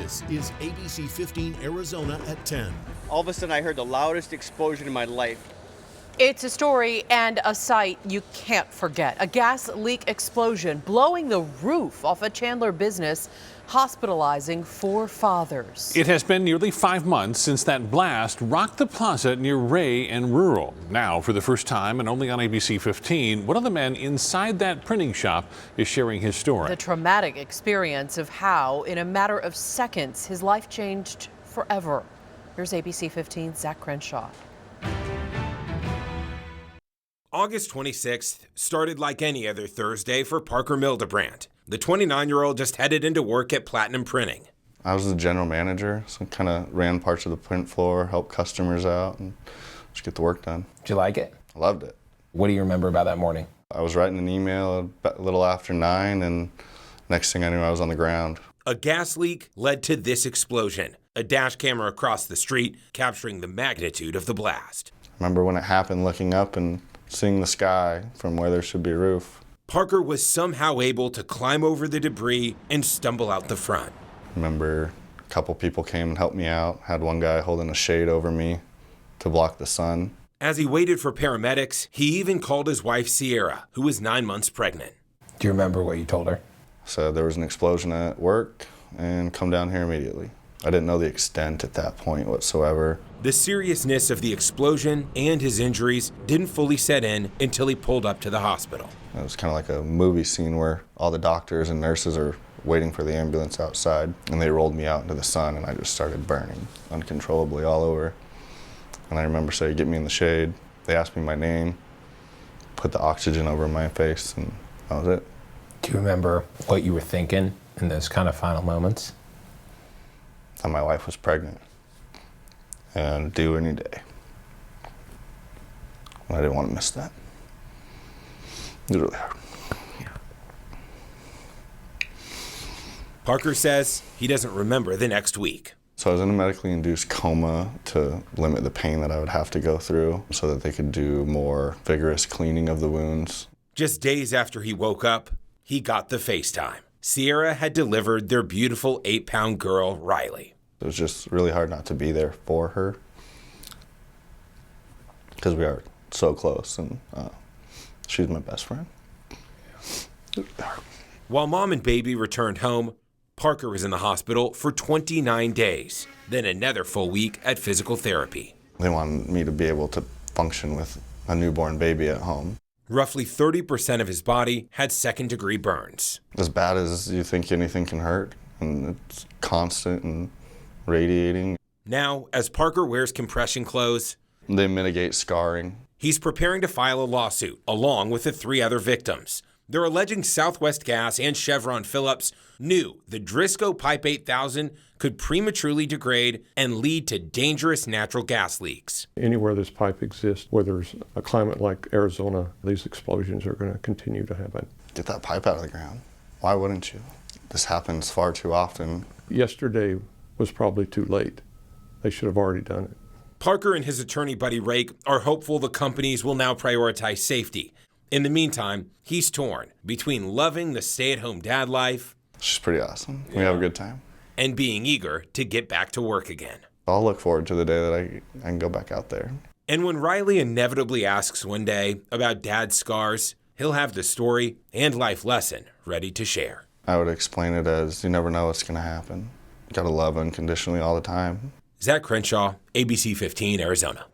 This is ABC 15 Arizona at 10. All of a sudden, I heard the loudest explosion in my life. It's a story and a sight you can't forget. A gas leak explosion blowing the roof off a Chandler business, hospitalizing 4 fathers. It has been nearly 5 months since that blast rocked the plaza near Ray and Rural. Now, for the first time and only on ABC 15, one of the men inside that printing shop is sharing his story. The traumatic experience of how, in a matter of seconds, his life changed forever. Here's ABC 15's Zach Crenshaw. August 26th started like any other Thursday for Parker Mildebrandt. The 29-year-old just headed into work at Platinum Printing. I was the general manager, so kind of ran parts of the print floor, helped customers out, and just get the work done. Did you like it? I loved it. What do you remember about that morning? I was writing an email a little after 9, and next thing I knew, I was on the ground. A gas leak led to this explosion. A dash camera across the street capturing the magnitude of the blast. I remember when it happened, looking up and seeing the sky from where there should be a roof. Parker was somehow able to climb over the debris and stumble out the front. I remember a couple people came and helped me out. Had one guy holding a shade over me to block the sun. As he waited for paramedics, he even called his wife Sierra, who was 9 months pregnant. Do you remember what you told her? So there was an explosion at work and come down here immediately. I didn't know the extent at that point whatsoever. The seriousness of the explosion and his injuries didn't fully set in until he pulled up to the hospital. It was kind of like a movie scene where all the doctors and nurses are waiting for the ambulance outside, and they rolled me out into the sun, and I just started burning uncontrollably all over. And I remember saying, "Get me in the shade." They asked me my name, put the oxygen over my face, and that was it. Do you remember what you were thinking in those kind of final moments? That my wife was pregnant and due any day. And I didn't want to miss that. It was really hard. Parker says he doesn't remember the next week. So I was in a medically induced coma to limit the pain that I would have to go through so that they could do more vigorous cleaning of the wounds. Just days after he woke up, he got the FaceTime. Sierra had delivered their beautiful 8-pound girl, Riley. It was just really hard not to be there for her because we are so close, and she's my best friend. While mom and baby returned home, Parker was in the hospital for 29 days, then another full week at physical therapy. They wanted me to be able to function with a newborn baby at home. Roughly 30% of his body had second-degree burns. As bad as you think anything can hurt, and it's constant and radiating. Now, as Parker wears compression clothes, they mitigate scarring. He's preparing to file a lawsuit, along with the 3 other victims. They're alleging Southwest Gas and Chevron Phillips knew the Driscoll Pipe 8000 could prematurely degrade and lead to dangerous natural gas leaks. Anywhere this pipe exists, where there's a climate like Arizona, these explosions are going to continue to happen. Get that pipe out of the ground. Why wouldn't you? This happens far too often. Yesterday was probably too late. They should have already done it. Parker and his attorney buddy Rake are hopeful the companies will now prioritize safety. In the meantime, he's torn between loving the stay-at-home dad life. She's pretty awesome. We have a good time. And being eager to get back to work again. I'll look forward to the day that I can go back out there. And when Riley inevitably asks one day about dad's scars, he'll have the story and life lesson ready to share. I would explain it as you never know what's going to happen. You got to love unconditionally all the time. Zach Crenshaw, ABC 15, Arizona.